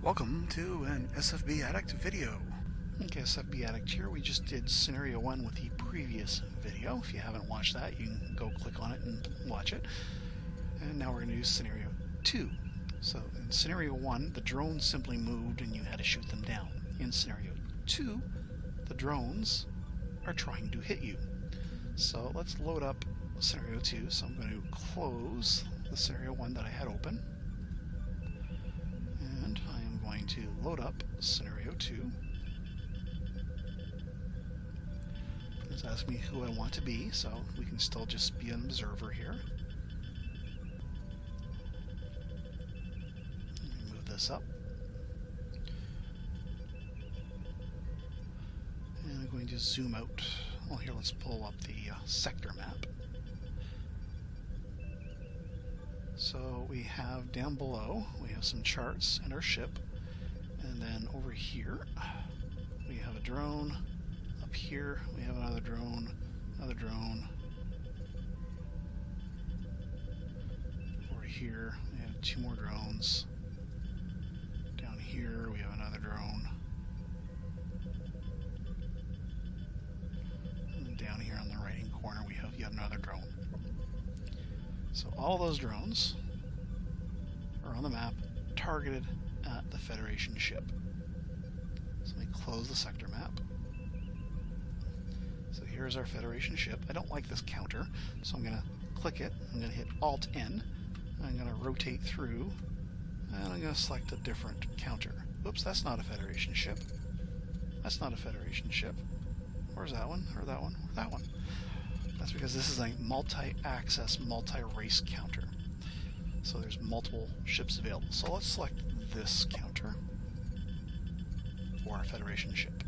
Welcome to an SFB Addict video. Okay, SFB Addict here. We just did Scenario 1 with the previous video. If you haven't watched that, you can go click on it and watch it. And now we're going to do Scenario 2. So in Scenario 1, the drones simply moved and you had to shoot them down. In Scenario 2, the drones are trying to hit you. So let's load up Scenario 2. So I'm going to close the Scenario 1 that I had open. And I am going to load up Scenario 2. It's asking me who I want to be, so we can still just be an observer here. Let me move this up. And I'm going to zoom out. Well, here, let's pull up the sector map. So we have down below, we have some charts and our ship. And then over here, we have a drone. Up here, we have another drone, another drone. Over here, we have two more drones. Down here, we have another drone. And down here on the right-hand corner, we have yet another drone. So all those drones are on the map, targeted at the Federation ship. So let me close the sector map. So here's our Federation ship. I don't like this counter, so I'm going to click it. I'm going to hit Alt-N. I'm going to rotate through, and I'm going to select a different counter. Oops, that's not a Federation ship. That's not a Federation ship. Where's that one? Or that one? Or that one? That's because this is a multi-access, multi-race counter. So there's multiple ships available. So let's select this counter for our Federation ship.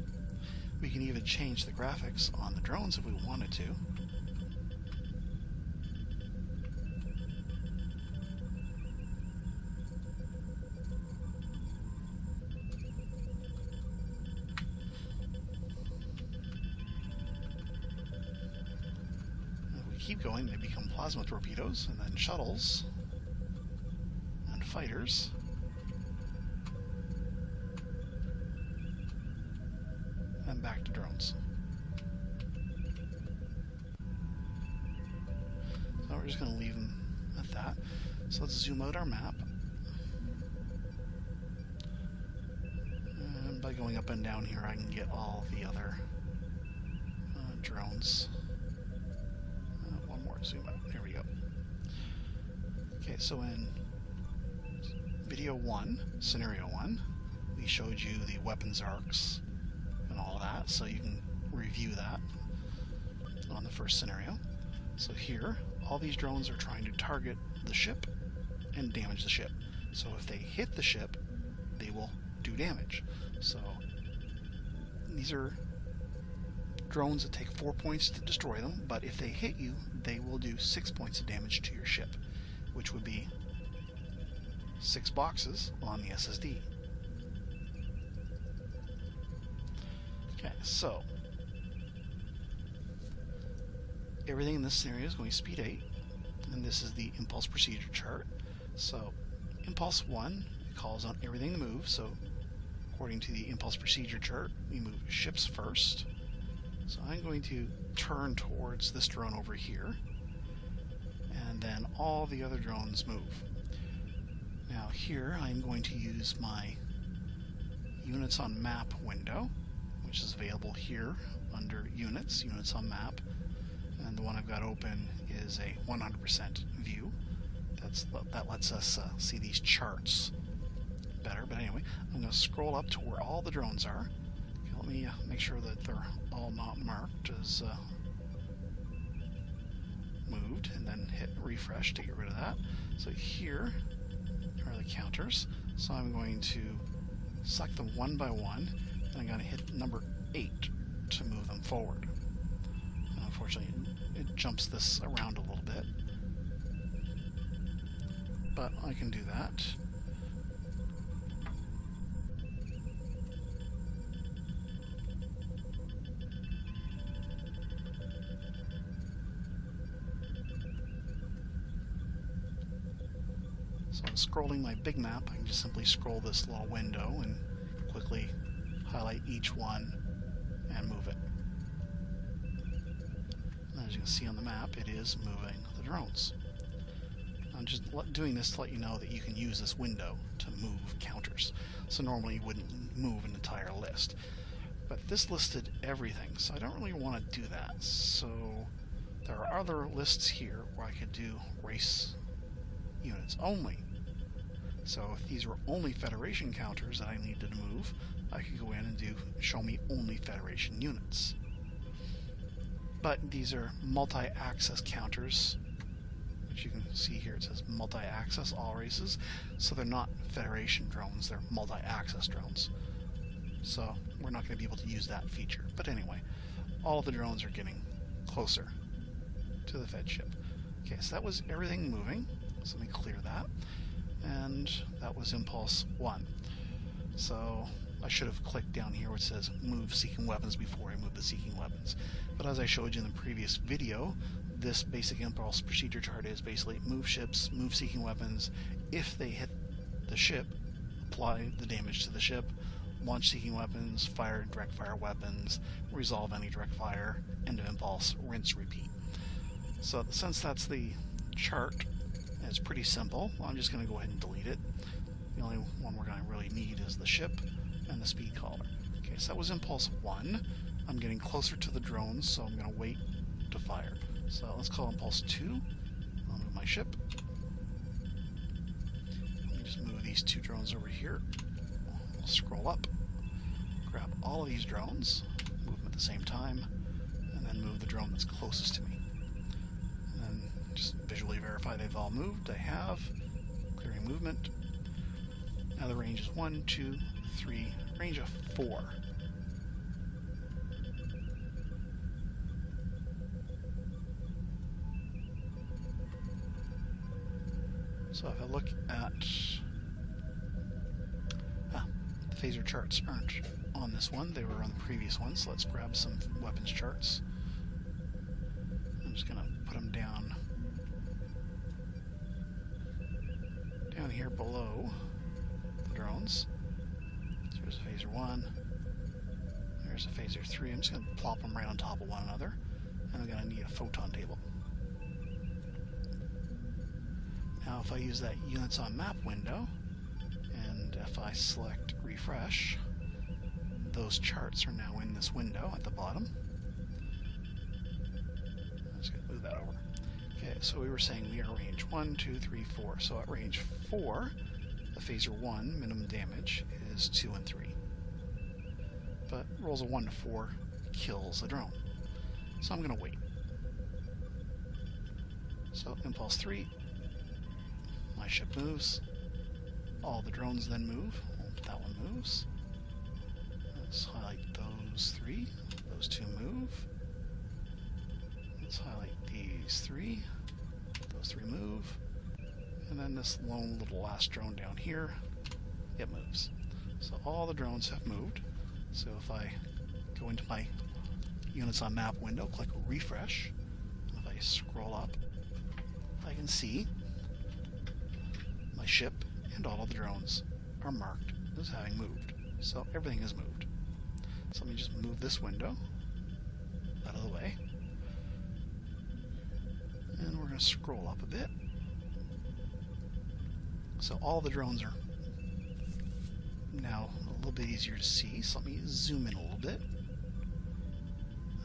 We can even change the graphics on the drones if we wanted to. Keep going, they become plasma torpedoes, and then shuttles, and fighters, and back to drones. So we're just going to leave them at that. So let's zoom out our map. And by going up and down here, I can get all the other drones. Zoom out. There we go. Okay, so in video 1, scenario 1, we showed you the weapons arcs and all that, so you can review that on the first scenario. So here, all these drones are trying to target the ship and damage the ship. So if they hit the ship, they will do damage. So these are drones that take 4 points to destroy them, but if they hit you, they will do 6 points of damage to your ship, which would be 6 boxes on the SSD. Okay, so everything in this scenario is going speed 8, and this is the impulse procedure chart. So impulse 1, it calls on everything to move, so according to the impulse procedure chart, we move ships first. So I'm going to turn towards this drone over here, and then all the other drones move. Now here I'm going to use my units on map window, which is available here under units, units on map, and the one I've got open is a 100% view. That lets us see these charts better, but anyway, I'm going to scroll up to where all the drones are. Let me make sure that they're all not marked as moved, and then hit refresh to get rid of that. So here are the counters. So I'm going to select them one by one, and I'm going to hit number 8 to move them forward. And unfortunately, it jumps this around a little bit, but I can do that. So I'm scrolling my big map. I can just simply scroll this little window and quickly highlight each one and move it. And as you can see on the map, it is moving the drones. I'm just doing this to let you know that you can use this window to move counters. So normally you wouldn't move an entire list. But this listed everything, so I don't really want to do that. So there are other lists here where I could do race units only. So if these were only Federation counters that I needed to move, I could go in and do show me only Federation units. But these are multi-axis counters. As you can see here, it says multi-axis all races, so they're not Federation drones, they're multi-axis drones. So we're not going to be able to use that feature. But anyway, all the drones are getting closer to the Fed ship. Okay, so that was everything moving. So let me clear that. And that was Impulse 1. So I should have clicked down here where it says move seeking weapons before I move the seeking weapons. But as I showed you in the previous video, this basic impulse procedure chart is basically move ships, move seeking weapons. If they hit the ship, apply the damage to the ship, launch seeking weapons, fire direct fire weapons, resolve any direct fire, end of impulse, rinse, repeat. So since that's the chart, it's pretty simple. Well, I'm just going to go ahead and delete it. The only one we're going to really need is the ship and the speed caller. Okay, so that was Impulse 1. I'm getting closer to the drones, so I'm going to wait to fire. So let's call Impulse 2. I'll move my ship. Let me just move these two drones over here. I'll scroll up, grab all of these drones, move them at the same time, and then move the drone that's closest to me. And then just visually verify they've all moved. I have. Clearing movement. Now the range is 1, 2, 3, range of 4. So if I look at the phaser charts aren't on this one, they were on the previous one, so let's grab some weapons charts. I'm just going to put them down here below the drones. So there's a phaser 1, there's a phaser 3. I'm just going to plop them right on top of one another, and I'm going to need a photon table. Now if I use that units on map window, and if I select refresh, those charts are now in this window at the bottom. I'm just going to move that over. Okay, so we were saying we are range 1, 2, 3, 4. So at range 4, the phaser 1 minimum damage is 2 and 3. But rolls a 1 to 4 kills the drone. So I'm going to wait. So Impulse 3, my ship moves. All the drones then move. That one moves. Let's highlight those 3. Those 2 move. Let's highlight these 3. Those 3 move. And then this lone little last drone down here, it moves. So all the drones have moved. So if I go into my units on map window, click refresh, if I scroll up, I can see my ship and all of the drones are marked as having moved. So everything is moved. So let me just move this window out of the way. And we're going to scroll up a bit. So all the drones are now a little bit easier to see. So let me zoom in a little bit.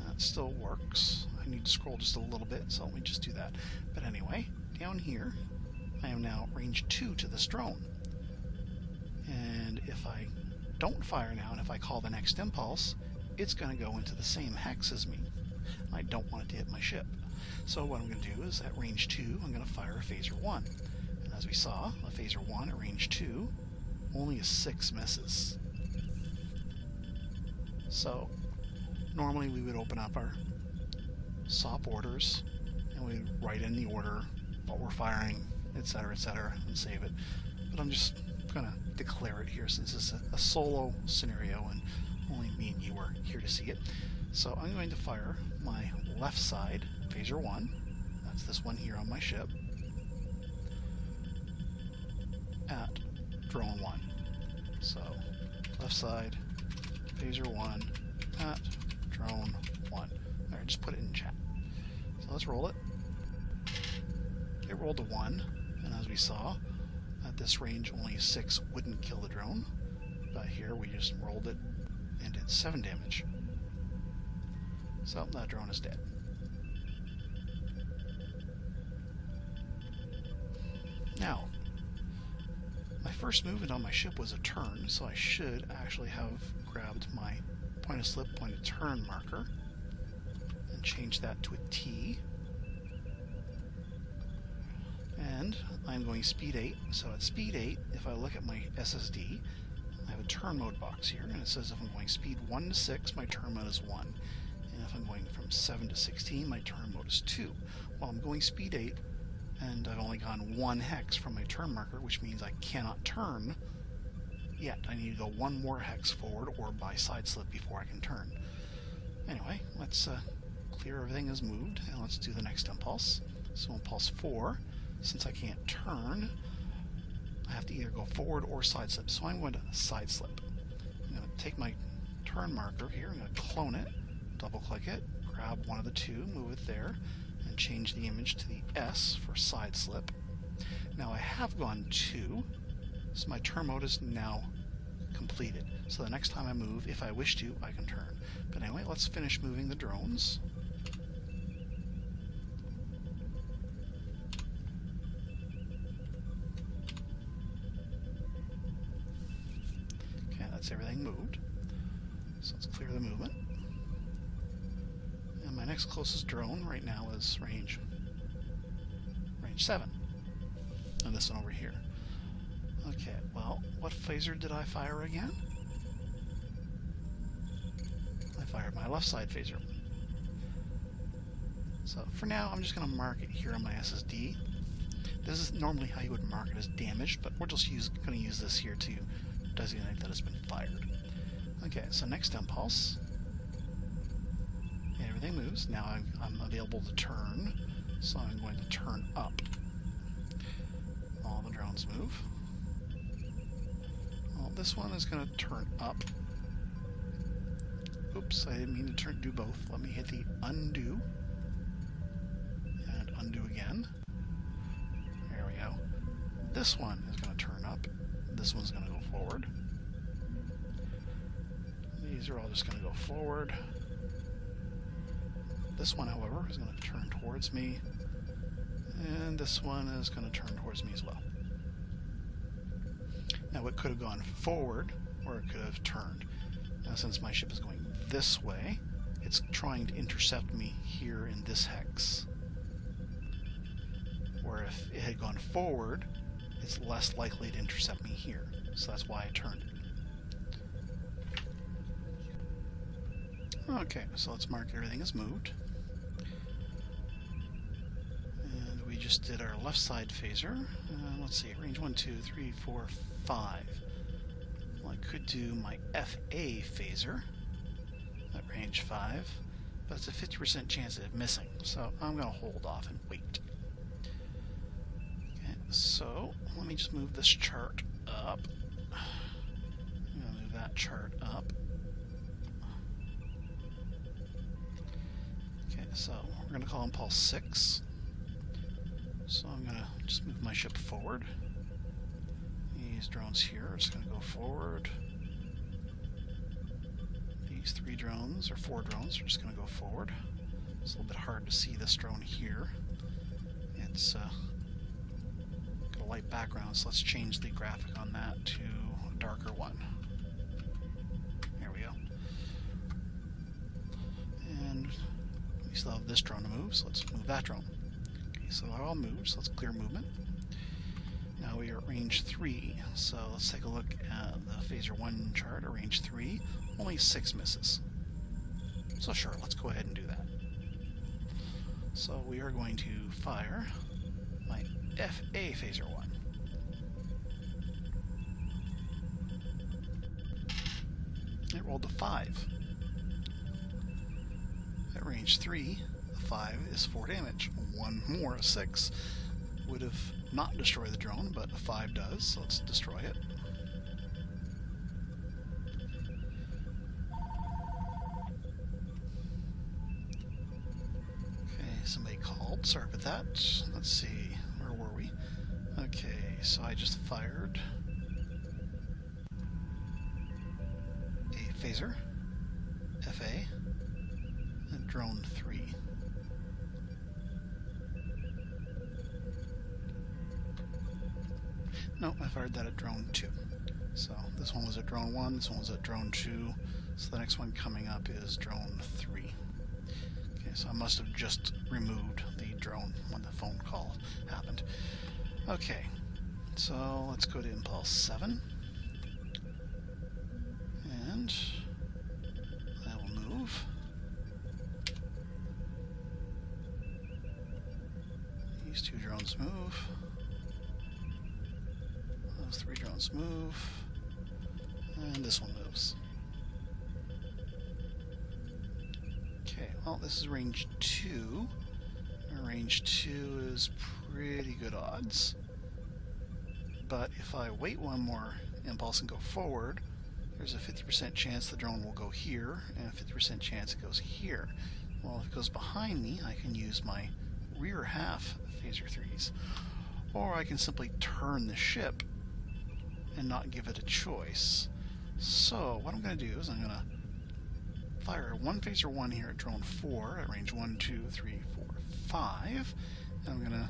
That still works. I need to scroll just a little bit, so let me just do that. But anyway, down here, I am now range 2 to this drone. And if I don't fire now, and if I call the next impulse, it's going to go into the same hex as me. I don't want it to hit my ship. So what I'm going to do is at range 2, I'm going to fire a phaser 1. And as we saw, a phaser 1 at range 2 only is 6 misses. So normally we would open up our SOP orders and we'd write in the order, what we're firing, etc., and save it. But I'm just going to declare it here since it's a solo scenario and only me and you are here to see it. So I'm going to fire my left side phaser 1. That's this one here on my ship. at drone 1. So left side, phaser 1 at drone 1. Alright, just put it in chat. So let's roll it. It rolled a 1, and as we saw, at this range only 6 wouldn't kill the drone. But here we just rolled it and did 7 damage. So that drone is dead. Now, my first movement on my ship was a turn, so I should actually have grabbed my point of slip, point of turn marker and changed that to a T. And I'm going speed 8, so at speed 8, if I look at my SSD, I have a turn mode box here, and it says if I'm going speed 1 to 6, my turn mode is 1. And if I'm going from 7 to 16, my turn mode is 2. Well, I'm going speed 8, and I've only gone 1 hex from my turn marker, which means I cannot turn yet. I need to go 1 more hex forward or by side slip before I can turn. Anyway, let's clear everything as moved, and let's do the next impulse. So impulse 4, since I can't turn, I have to either go forward or side slip. So I'm going to side slip. I'm going to take my turn marker here, I'm going to clone it, double click it, grab one of the two, move it there, and change the image to the S for side slip. Now I have gone 2, so my turn mode is now completed. So the next time I move, if I wish to, I can turn. But anyway, let's finish moving the drones. Okay, that's everything moved. So let's clear the movement. And my next closest drone right now is range 7. And this one over here. Okay, well, what phaser did I fire again? I fired my left side phaser. So for now, I'm just going to mark it here on my SSD. This is normally how you would mark it as damaged, but we're just going to use this here to designate that it's been fired. Okay, so next impulse. Everything moves. Now I'm available to turn, so I'm going to turn up. All the drones move. Well, this one is going to turn up. Oops, I didn't mean to do both. Let me hit the undo. And undo again. There we go. This one is going to turn up. This one's going to go forward. These are all just going to go forward. This one, however, is going to turn towards me. And this one is going to turn towards me as well. Now it could have gone forward, or it could have turned. Now since my ship is going this way, it's trying to intercept me here in this hex. Where if it had gone forward, it's less likely to intercept me here. So that's why I turned it. Okay, so let's mark everything as moved. And we just did our left side phaser. Let's see, range 1, 2, 3, 4, 5. Well, I could do my FA phaser at range 5, but it's a 50% chance of it missing, so I'm going to hold off and wait. Okay, so let me just move this chart up. I'm going to move that chart up. Okay, so we're going to call impulse 6. So I'm going to just move my ship forward. These drones here are just going to go forward. These 3 drones, or 4 drones, are just going to go forward. It's a little bit hard to see this drone here. It's got a light background, so let's change the graphic on that to a darker one. There we go. And we still have this drone to move, so let's move that drone. Okay, so they're all moved, so let's clear movement. Now we are at range 3, so let's take a look at the phaser 1 chart at range 3. Only 6 misses. So sure, let's go ahead and do that. So we are going to fire my FA phaser 1. It rolled a 5. At range 3, the 5 is 4 damage. 1 more, 6. would have not destroyed the drone, but a 5 does, so let's destroy it. Okay, somebody called. Sorry about that. Let's see. Where were we? Okay, so I just fired a phaser, FA, and drone 3. No, I fired that at drone 2. So this one was at drone 1, this one was at drone 2, so the next one coming up is drone 3. Okay, so I must have just removed the drone when the phone call happened. Okay, so let's go to impulse 7. And I will move. These 2 drones move. Those 3 drones move, and this one moves. Okay, well, this is range 2. Range 2 is pretty good odds. But if I wait one more impulse and go forward, there's a 50% chance the drone will go here, and a 50% chance it goes here. Well, if it goes behind me, I can use my rear half phaser 3s. Or I can simply turn the ship and not give it a choice. So what I'm going to do is I'm going to fire one phaser 1 here at drone 4 at range 1, 2, 3, 4, 5, and I'm going to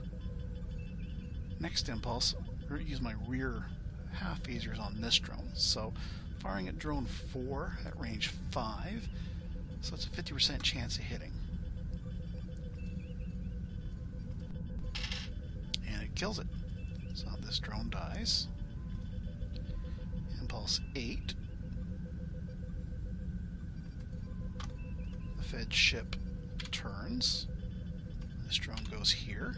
next impulse use my rear half phasers on this drone. So firing at drone 4 at range 5, so it's a 50% chance of hitting. And it kills it. So this drone dies. Impulse 8. The fed ship turns. This drone goes here.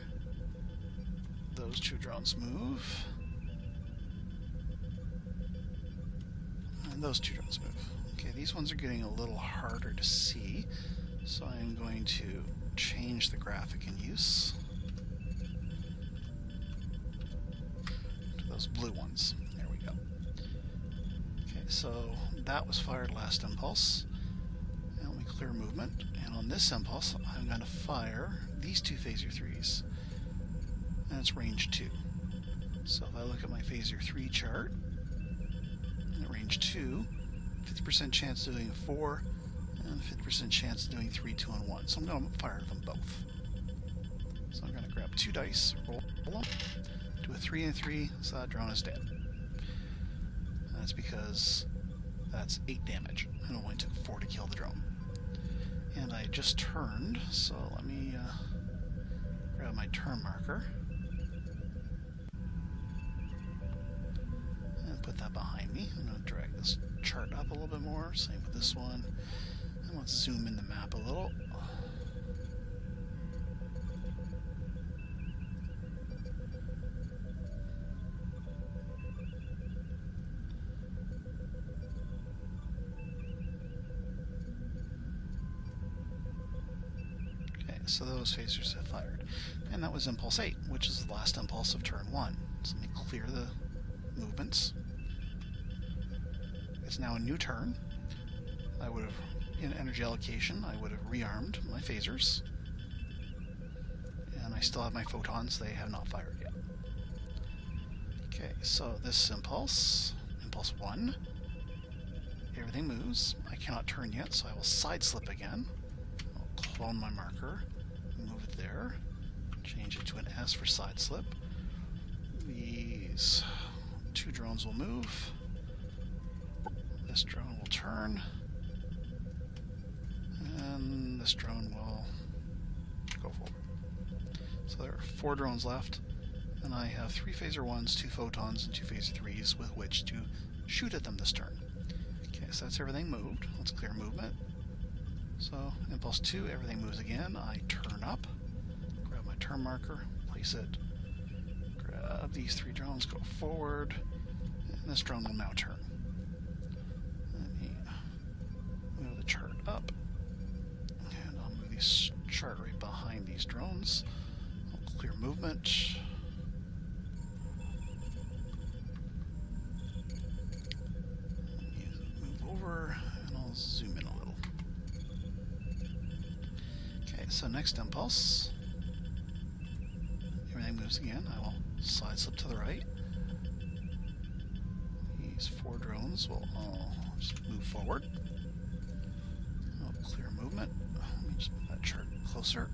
Those 2 drones move. And those 2 drones move. Okay, these ones are getting a little harder to see, so I'm going to change the graphic in use to those blue ones. There we go. Okay, so that was fired last impulse. And let me clear movement. And on this impulse, I'm going to fire these 2 phaser 3s. And it's range 2. So if I look at my phaser 3 chart, at range 2, 50% chance of doing 4, and 50% chance of doing 3, 2, and 1. So I'm going to fire them both. So I'm going to grab 2 dice, roll them, do a 3 and 3, so that drone is dead. And that's because that's 8 damage, and it only took 4 to kill the drone. And I just turned, so let me grab my turn marker and put that behind me. I'm going to drag this chart up a little bit more, same with this one. And let's zoom in the map a little. So those phasers have fired. And that was impulse 8, which is the last impulse of turn 1. So let me clear the movements. It's now a new turn. I would have, in energy allocation, I would have rearmed my phasers. And I still have my photons, they have not fired yet. Okay, so this impulse, impulse 1, everything moves. I cannot turn yet, so I will side slip again. I'll clone my marker. Move it there, change it to an S for side slip. These 2 drones will move. This drone will turn. And this drone will go forward. So there are 4 drones left, and I have 3 phaser 1s, 2 photons, and 2 phaser 3s with which to shoot at them this turn. Okay, so that's everything moved. Let's clear movement. So, impulse 2, everything moves again. I turn up, grab my turn marker, place it, grab these 3 drones, go forward, and this drone will now turn. Let me move the chart up, and I'll move this chart right behind these drones. I'll clear movement. over and I'll zoom in a little. Okay, so next impulse. Everything moves again. I will side slip to the right. These 4 drones will all just move forward. I'll clear movement. Let me just move that chart closer.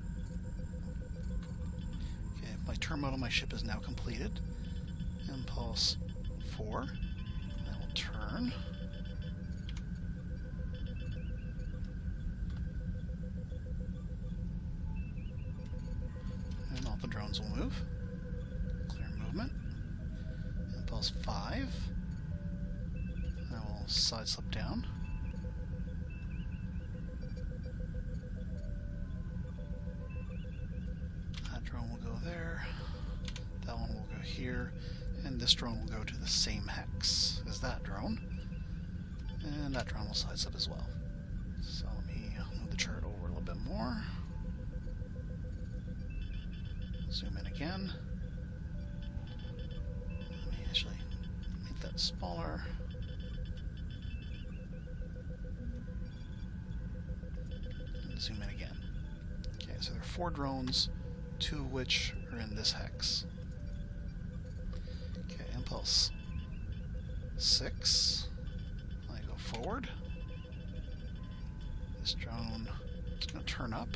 Okay, my turn mode on my ship is now completed. Impulse 4. I will turn. And all the drones will move. Clear movement. Impulse 5. I will side slip down. That drone will go there. That one will go here. And this drone will go to the same hex as that drone. And that drone will side slip as well. So let me move the chart over a little bit more. Zoom in again. Let me actually make that smaller. And zoom in again. Okay, so there are 4 drones, 2 of which are in this hex. Okay, impulse 6. I go forward. This drone is going to turn up.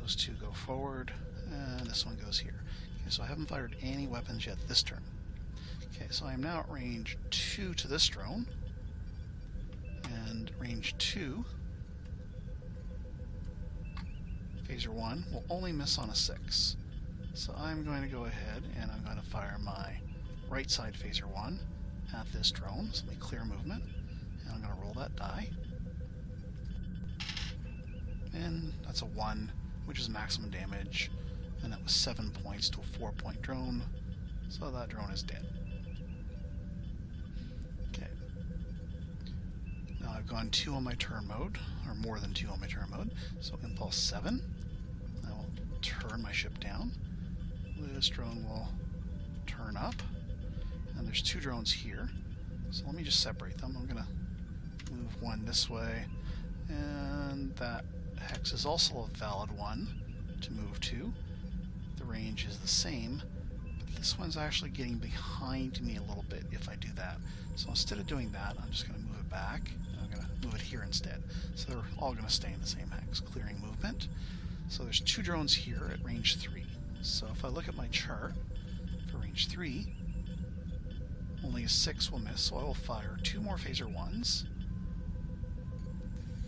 Those 2 go forward, and this one goes here. Okay, so I haven't fired any weapons yet this turn. Okay, so I'm now at range 2 to this drone, and range 2, phaser 1, will only miss on a 6. So I'm going to go ahead and I'm going to fire my right side phaser 1 at this drone. So let me clear movement, and I'm going to roll that die. And that's a 1. Which is maximum damage, and that was 7 points to a 4-point drone, so that drone is dead. Okay. Now I've gone 2 on my turn mode, or more than 2 on my turn mode, so impulse 7. I will turn my ship down. This drone will turn up, and there's 2 drones here, so let me just separate them. I'm going to move one this way, and that hex is also a valid one to move to. The range is the same, but this one's actually getting behind me a little bit if I do that. So instead of doing that, I'm just going to move it back, and I'm going to move it here instead. So they're all going to stay in the same hex. Clearing movement. So there's 2 drones here at range 3. So if I look at my chart for range 3, only a 6 will miss, so I will fire 2 more phaser 1s.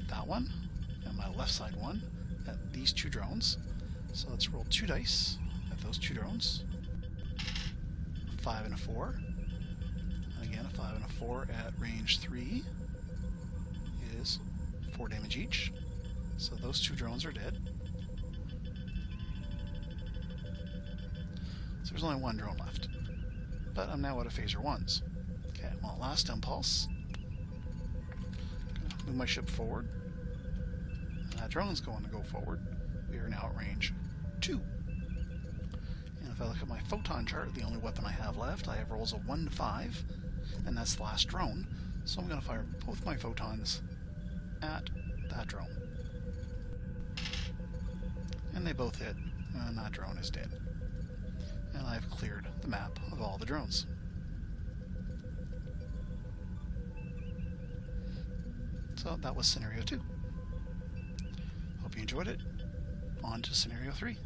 That one, and my left side one at these 2 drones. So let's roll 2 dice at those 2 drones. A 5 and a 4. And again, a 5 and a 4 at range 3 is 4 damage each. So those 2 drones are dead. So there's only 1 drone left. But I'm now out of phaser 1s. Okay, well, last impulse. Move my ship forward. That drone's going to go forward. We are now at range 2. And if I look at my photon chart, the only weapon I have left, I have rolls of 1 to 5, and that's the last drone. So I'm going to fire both my photons at that drone. And they both hit, and that drone is dead. And I've cleared the map of all the drones. So that was Scenario 2. Hope you enjoyed it. On to Scenario 3.